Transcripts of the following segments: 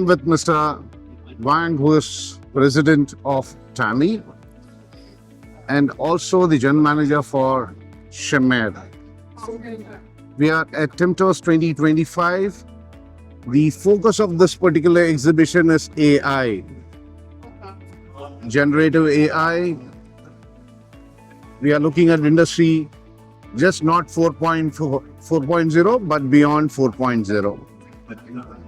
I'm with Mr. Wang, who is president of TAMI and also the general manager for CHMER. We are at TIMTOS 2025. The focus of this particular exhibition is AI, generative AI. We are looking at industry just not 4.0, but beyond 4.0.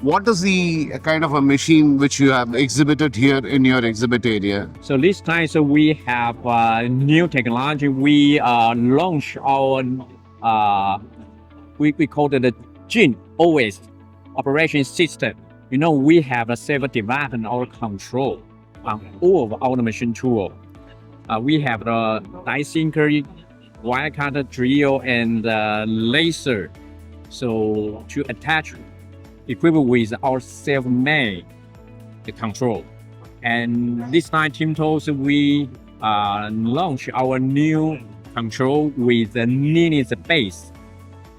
What is the kind of a machine which you have exhibited here in your exhibit area? So this time, we have new technology. We launch our we call it the CHING OS operation system. We have a self-development or control on all of our machine tool. We have the die sinker, wire cutter, drill, and laser. So to attach equipped with our self-made control. And this time, TIMTOS, we launch our new control with the Linux base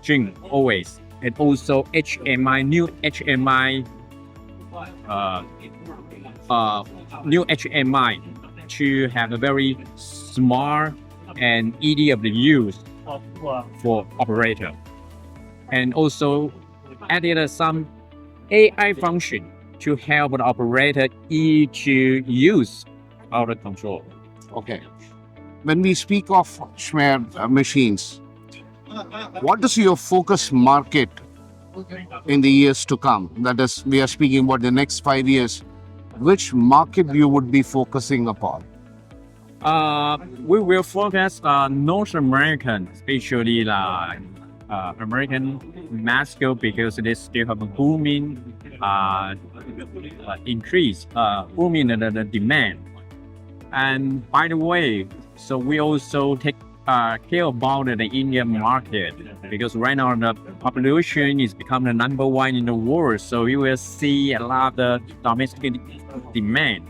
CHING OS, and also HMI, new HMI to have a very smart and easy of the use for operator. And also added some AI function to help the operator to use our control. Okay. When we speak of CHMER machines, what is your focus market in the years to come? That is, we are speaking about the next 5 years. Which market you would be focusing upon? We will focus on North American, especially American Mexico, because they still have a booming increase, booming the demand. And by the way, so we also take care about the Indian market, because right now the population is becoming the #1 in the world. So you will see a lot of domestic demand,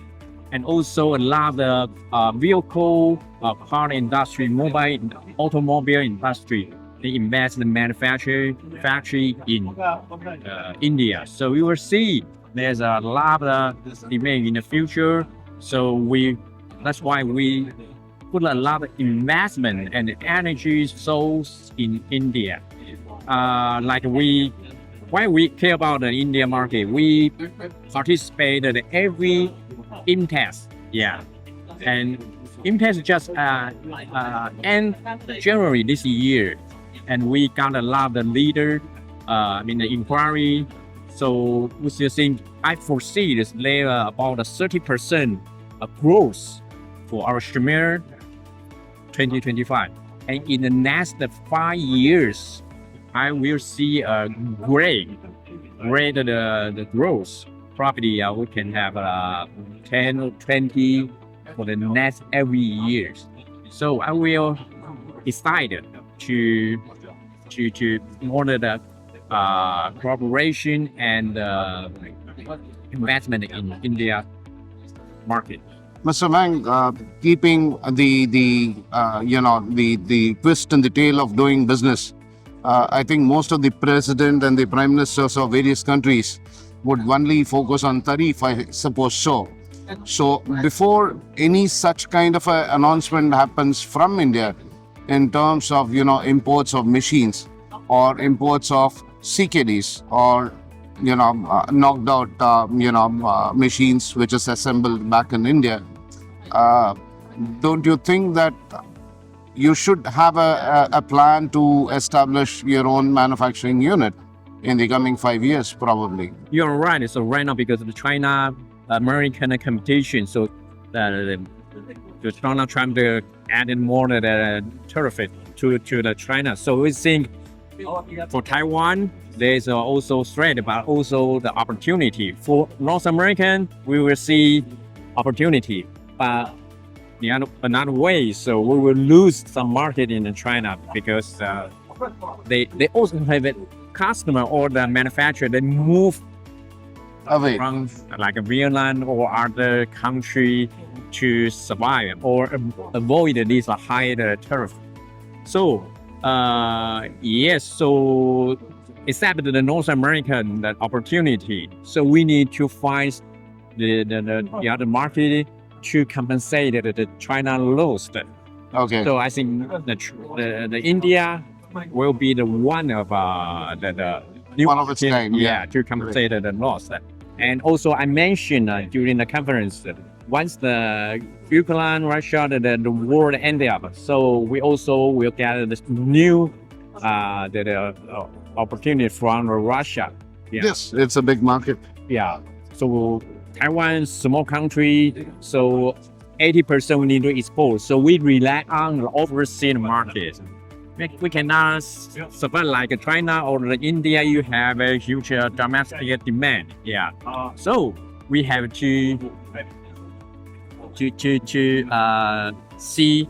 and also a lot of vehicle, car industry, mobile, automobile industry. They invest in the manufacturing factory in India. So we will see there's a lot of demand in the future. So that's why we put a lot of investment and energy source in India. Why we care about the India market, we participated in every IMTEX. Yeah. And IMTEX just end January this year. And we got a lot of leader in the inquiry. So we still think, I foresee this later about a 30% of growth for our CHMER 2025. And in the next 5 years, I will see a great the growth. Probably we can have 10 or 20 for the next every years. So I will decide to order the cooperation and investment in India market. Mr. Wang, keeping the twist and the tail of doing business, I think most of the president and the prime ministers of various countries would only focus on tariff, I suppose so. So before any such kind of an announcement happens from India in terms of imports of machines or imports of CKDs or knocked out machines which is assembled back in India, don't you think that you should have a plan to establish your own manufacturing unit in the coming 5 years, probably? You're right. So right now, because of the China-American competition, so the Donald Trump added more the tariff to the China. So we think for Taiwan, there's also threat, but also the opportunity. For North American, we will see opportunity, but another way, so we will lose some market in China, because they also have a customer or the manufacturer that move away from like Vietnam or other country to survive or avoid this higher tariff. So yes, so except the North American opportunity. So we need to find the other market to compensate the China lost. Okay. So I think the India will be the one of the new One of its kind, yeah. to compensate the loss. And also I mentioned during the conference once the Ukraine, Russia, the war ended up, so we also will get this new opportunity from Russia. Yeah. Yes, it's a big market. Yeah. So Taiwan, small country, so 80% we need to export. So we rely on the overseas market. We cannot survive like China or India. You have a huge domestic demand. Yeah. So we have to see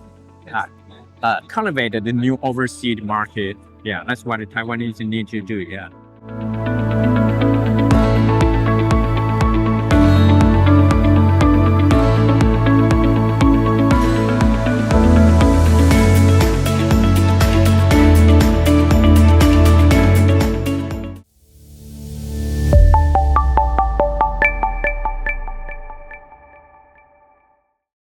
cultivate the new overseas market. Yeah, that's what the Taiwanese need to do. Yeah.